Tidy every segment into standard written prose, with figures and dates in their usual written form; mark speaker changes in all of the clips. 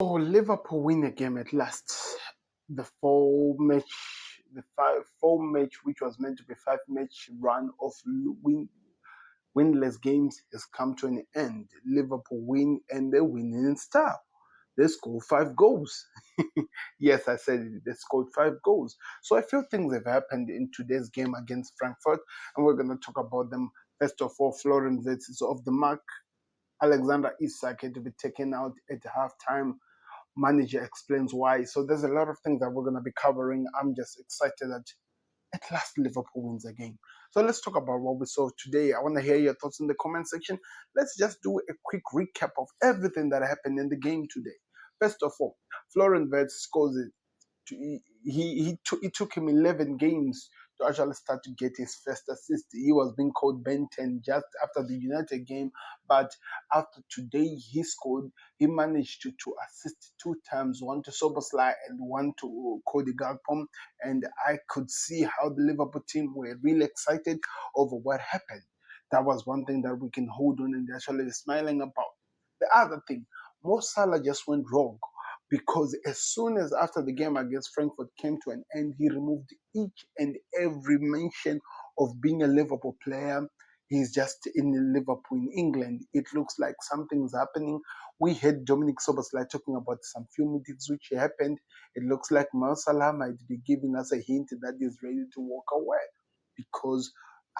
Speaker 1: So Liverpool win a game at last. The four match, which was meant to be 5 match run of winless games has come to an end. Liverpool win and they win in style. They scored 5 goals. Yes, I said it. They scored 5 goals. So a few things have happened in today's game against Frankfurt, and we're going to talk about them. First of all, Florian Wirtz is off the mark. Alexander Isak had to be taken out at halftime. Manager explains why. So there's a lot of things that we're going to be covering. I'm just excited that at last Liverpool wins a game. So let's talk about what we saw today. I want to hear your thoughts in the comment section. Let's just do a quick recap of everything that happened in the game today. First of all, Florian Wirtz scores it. It took him 11 games to actually start to get his first assist. He was being called Ben 10 just after the United game, but after today he scored. He managed to assist 2 times, one to Soboslai and one to Cody Gakpo, and I could see how the Liverpool team were really excited over what happened. That was one thing that we can hold on and actually smiling about. The other thing, Mo Salah just went wrong because as soon as after the game against Frankfurt came to an end, he removed each and every mention of being a Liverpool player. He's just in Liverpool in England. It looks like something's happening. We heard Dominic Soboslai talking about some few meetings which happened. It looks like Mo Salah might be giving us a hint that he's ready to walk away because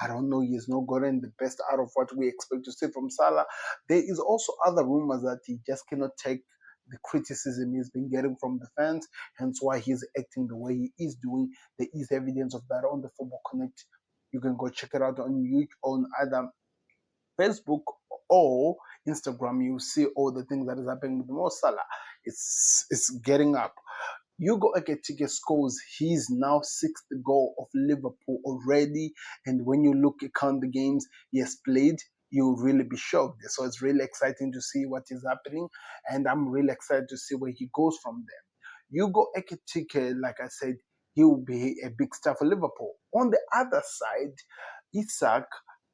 Speaker 1: I don't know, he's not gotten the best out of what we expect to see from Salah. There is also other rumors that he just cannot take the criticism he's been getting from the fans, hence why he's acting the way he is doing. There is evidence of that on the Football Connect. You can go check it out on YouTube, on either Facebook or Instagram. You see all the things that is happening with Mo Salah. It's getting up. Hugo Ekitike scores his now sixth goal of Liverpool already, and when you look at count the games he has played, you'll really be shocked. So it's really exciting to see what is happening, and I'm really excited to see where he goes from there. Hugo Ekitike, like I said, he will be a big star for Liverpool. On the other side, Isak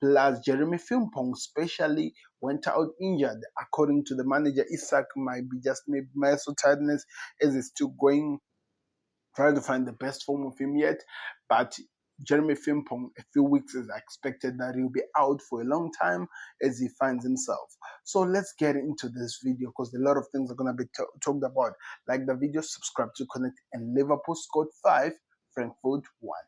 Speaker 1: plus Jeremy Frimpong especially went out injured. According to the manager, Isak might be just maybe muscle tiredness as he's still going, trying to find the best form of him yet. But Jeremy Frimpong, a few weeks is expected that he'll be out for a long time as he finds himself. So let's get into this video because a lot of things are going to be talked about. Like the video, subscribe to connect, and Liverpool scored 5, Frankfurt 1.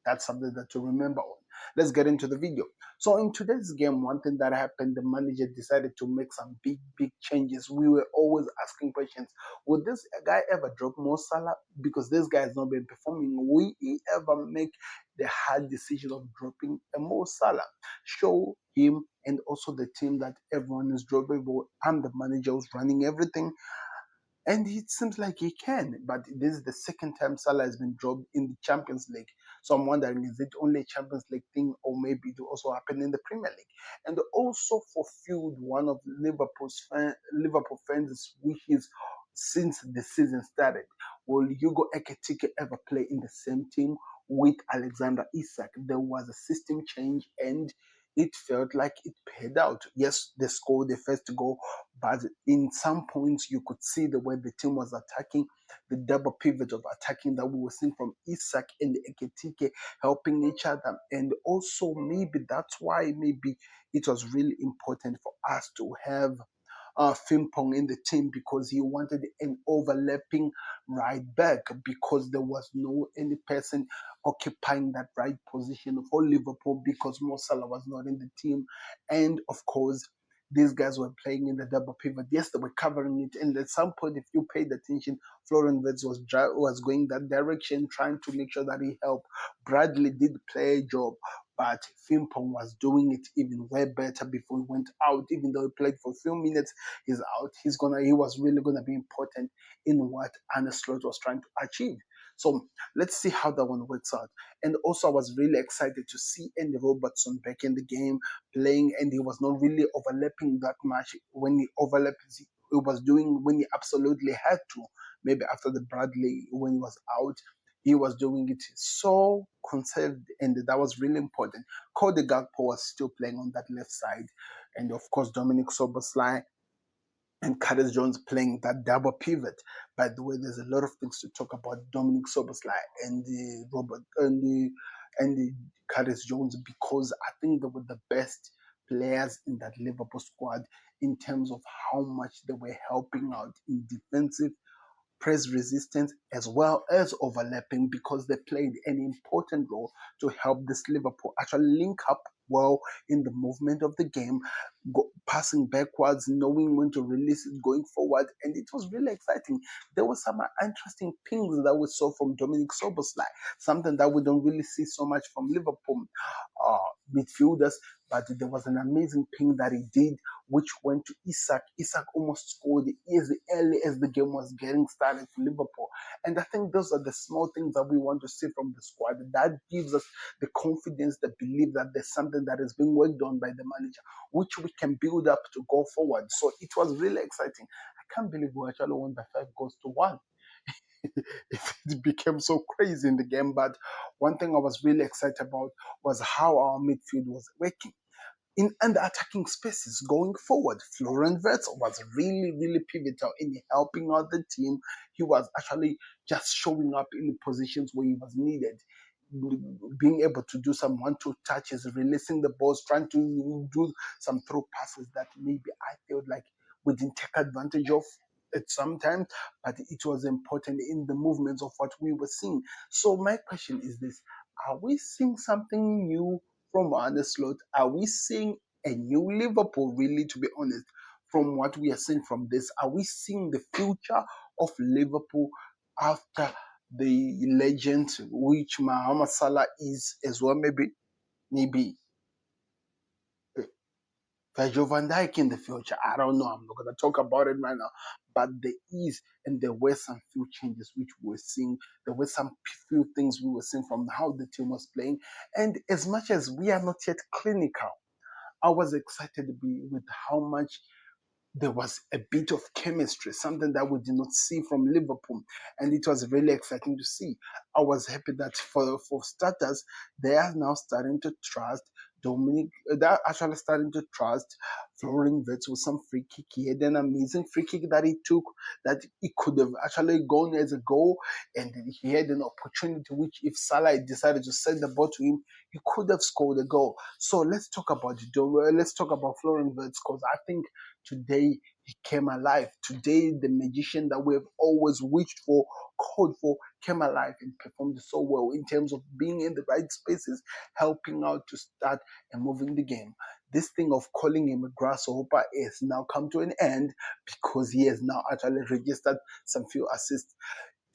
Speaker 1: That's something that to remember on. Let's get into the video. So in today's game, one thing that happened, the manager decided to make some big changes. We were always asking questions. Would this guy ever drop Mo Salah? Because this guy has not been performing. Will he ever make the hard decision of dropping a Mo Salah? Show him and also the team that everyone is dropable. I'm the manager who's running everything. And it seems like he can, but this is the second time Salah has been dropped in the Champions League. So I'm wondering, is it only a Champions League thing, or maybe it will also happen in the Premier League? And also fulfilled one of Liverpool fans' wishes since the season started. Will Hugo Ekitike ever play in the same team with Alexander Isak? There was a system change, and it felt like it paid out. Yes, they scored the first goal, but in some points you could see the way the team was attacking, the double pivot of attacking that we were seeing from Isak and Ekitike helping each other. And also maybe that's why maybe it was really important for us to have Frimpong in the team, because he wanted an overlapping right back, because there was no any person occupying that right position for Liverpool because Mo Salah was not in the team. And of course, these guys were playing in the double pivot. Yes, they were covering it. And at some point, if you paid attention, Florian Wirtz was going that direction, trying to make sure that he helped. Bradley did play a job, but Frimpong was doing it even way better before he went out. Even though he played for a few minutes, he's out. He was really gonna be important in what Arne Slot was trying to achieve. So let's see how that one works out. And also, I was really excited to see Andy Robertson back in the game playing, and he was not really overlapping that much. When he overlapped, he was doing when he absolutely had to. Maybe after the Bradley, when he was out, he was doing it so conserved, and that was really important. Cody Gakpo was still playing on that left side, and of course Dominic Soboslai and Curtis Jones playing that double pivot. By the way, there's a lot of things to talk about Dominic Soboslai and the Robert and the Curtis Jones, because I think they were the best players in that Liverpool squad in terms of how much they were helping out in defensive press resistance as well as overlapping, because they played an important role to help this Liverpool actually link up well in the movement of the game, passing backwards, knowing when to release it, going forward, and it was really exciting. There were some interesting pings that we saw from Dominic Soboslai, something that we don't really see so much from Liverpool uh, midfielders, but there was an amazing ping that he did, which went to Isak. Isak almost scored as early as the game was getting started for Liverpool. And I think those are the small things that we want to see from the squad. That gives us the confidence, the belief that there's something that is being worked on by the manager, which we can build up to go forward. So it was really exciting. I can't believe we actually won by 5 goals to 1. It became so crazy in the game. But one thing I was really excited about was how our midfield was working in the attacking spaces going forward. Florian Wirtz was really, really pivotal in helping out the team. He was actually just showing up in positions where he was needed, being able to do some one-two touches, releasing the balls, trying to do some through passes that maybe I felt like we didn't take advantage of at some time, but it was important in the movements of what we were seeing. So my question is this: are we seeing something new from Arne Slot? Are we seeing a new Liverpool, really, to be honest, from what we are seeing from this? Are we seeing the future of Liverpool after the legend, which Mohamed Salah is as well, maybe Virgil van Dijk in the future? I don't know. I'm not going to talk about it right now. But there is, and there were some few changes which we were seeing. There were some few things we were seeing from how the team was playing. And as much as we are not yet clinical, I was excited to be with how much there was a bit of chemistry, something that we did not see from Liverpool. And it was really exciting to see. I was happy that for starters, they are now starting to trust Dominic, they're actually starting to trust Florian Wirtz with some free kick. He had an amazing free kick that he took that he could have actually gone as a goal. And he had an opportunity which, if Salah had decided to send the ball to him, he could have scored a goal. So let's talk about it. Let's talk about Florian Wirtz, because I think today he came alive. Today, the magician that we have always wished for, called for, came alive and performed so well in terms of being in the right spaces, helping out to start and moving the game. This thing of calling him a grasshopper has now come to an end, because he has now actually registered some few assists,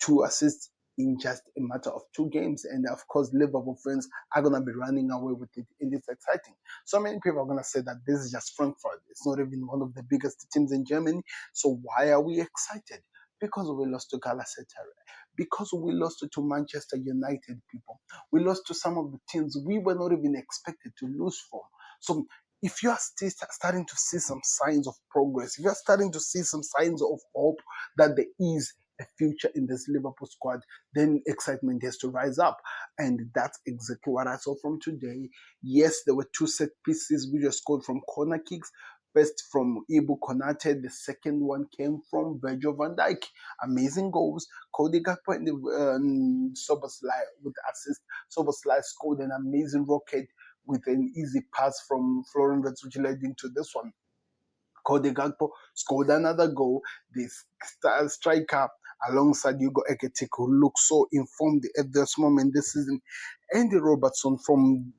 Speaker 1: 2 assists in just a matter of 2 games. And of course, Liverpool fans are going to be running away with it, and it's exciting. So many people are going to say that this is just Frankfurt. It's not even one of the biggest teams in Germany. So why are we excited? Because we lost to Galatasaray, because we lost to Manchester United people. We lost to some of the teams we were not even expected to lose from. So if you are still starting to see some signs of progress, if you are starting to see some signs of hope that there is a future in this Liverpool squad, then excitement has to rise up. And that's exactly what I saw from today. Yes, there were 2 set pieces we just scored from corner kicks. First from Ibu Konate, the second one came from Virgil van Dijk. Amazing goals. Cody Gakpo and Soboslai with assist. Soboslai scored an amazing rocket with an easy pass from Florian Wirtz, which led into this one. Cody Gakpo scored another goal. The striker alongside Hugo Ekitike, who looks so informed at this moment this season. Andy Robertson, from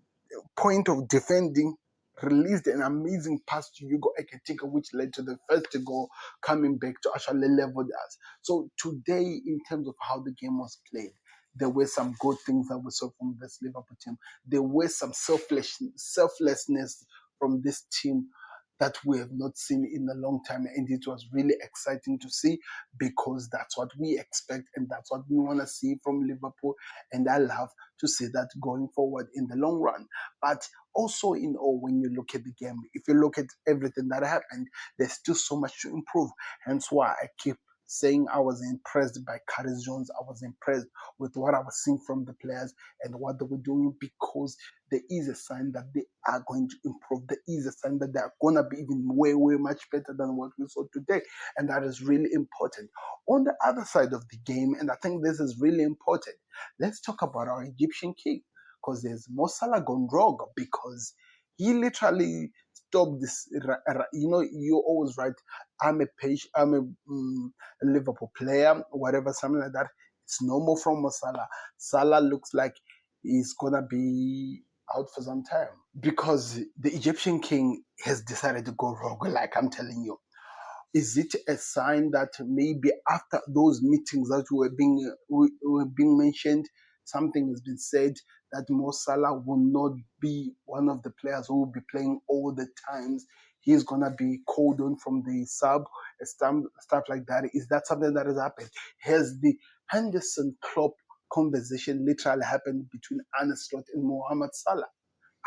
Speaker 1: point of defending, released an amazing pass to Hugo Ekitike, which led to the first goal, coming back to actually level us. So today, in terms of how the game was played, there were some good things that we saw from this Liverpool team. There were some selflessness from this team that we have not seen in a long time. And it was really exciting to see, because that's what we expect and that's what we want to see from Liverpool. And I love to see that going forward in the long run. But also, in all, when you look at the game, if you look at everything that happened, there's still so much to improve. Hence why I keep saying I was impressed by Curtis Jones. I was impressed with what I was seeing from the players and what they were doing, because there is a sign that they are going to improve. There is a sign that they are going to be even way, way much better than what we saw today. And that is really important. On the other side of the game, and I think this is really important, let's talk about our Egyptian king, because there's Mo Salah gone rogue, because he literally stopped this. You're always right. I'm a Liverpool player, whatever, something like that. It's normal from Mo Salah. Salah looks like he's gonna be out for some time, because the Egyptian king has decided to go rogue, like I'm telling you. Is it a sign that maybe after those meetings that were being mentioned, something has been said that Mo Salah will not be one of the players who will be playing all the times? He's gonna be called on from the sub, stuff like that. Is that something that has happened? Has the Henderson Klopp conversation literally happened between Arne Slot and Mohamed Salah?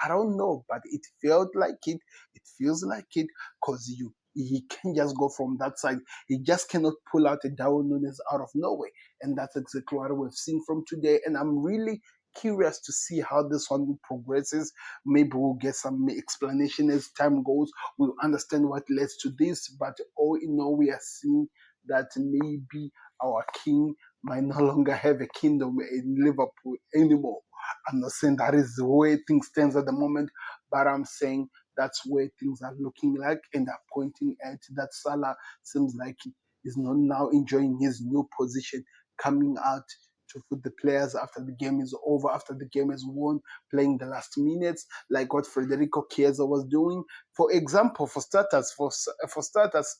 Speaker 1: I don't know, but it felt like it. It feels like it, because he can just go from that side. He just cannot pull out a Darwin Nunes out of nowhere, and that's exactly what we've seen from today. And I'm really curious to see how this one progresses. Maybe we'll get some explanation as time goes. We'll understand what led to this. But all in all, we are seeing that maybe our king might no longer have a kingdom in Liverpool anymore. I'm not saying that is the way things stands at the moment, but I'm saying that's where things are looking like, and are pointing at that Salah seems like he is not now enjoying his new position, coming out to put the players after the game is over, after the game is won, playing the last minutes, like what Federico Chiesa was doing. For example, for starters,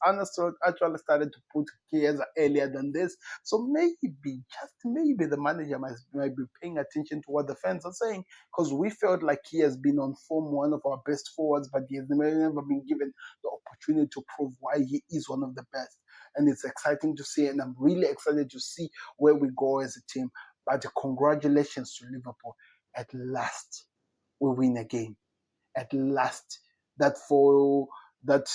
Speaker 1: Arne Slot actually started to put Chiesa earlier than this. So maybe, just maybe, the manager might be paying attention to what the fans are saying, because we felt like he has been on form, one of our best forwards, but he has never been given the opportunity to prove why he is one of the best. And it's exciting to see, and I'm really excited to see where we go as a team. But congratulations to Liverpool. At last, we win a game. At last, that for that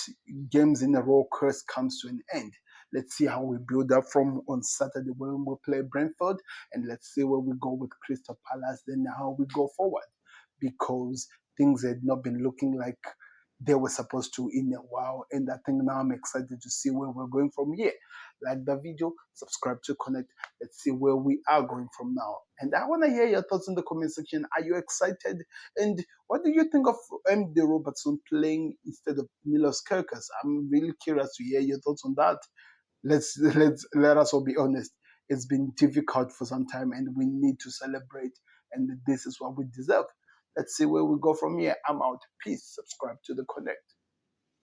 Speaker 1: games in a row curse comes to an end. Let's see how we build up from on Saturday when we play Brentford, and let's see where we go with Crystal Palace, then how we go forward, because things had not been looking like they were supposed to in a while. And I think now I'm excited to see where we're going from here. Like the video, subscribe to Connect. Let's see where we are going from now. And I want to hear your thoughts in the comment section. Are you excited? And what do you think of MD Robertson playing instead of Milos Kerkers? I'm really curious to hear your thoughts on that. Let us all be honest. It's been difficult for some time, and we need to celebrate. And this is what we deserve. Let's see where we go from here. I'm out. Peace. Subscribe to the Connect.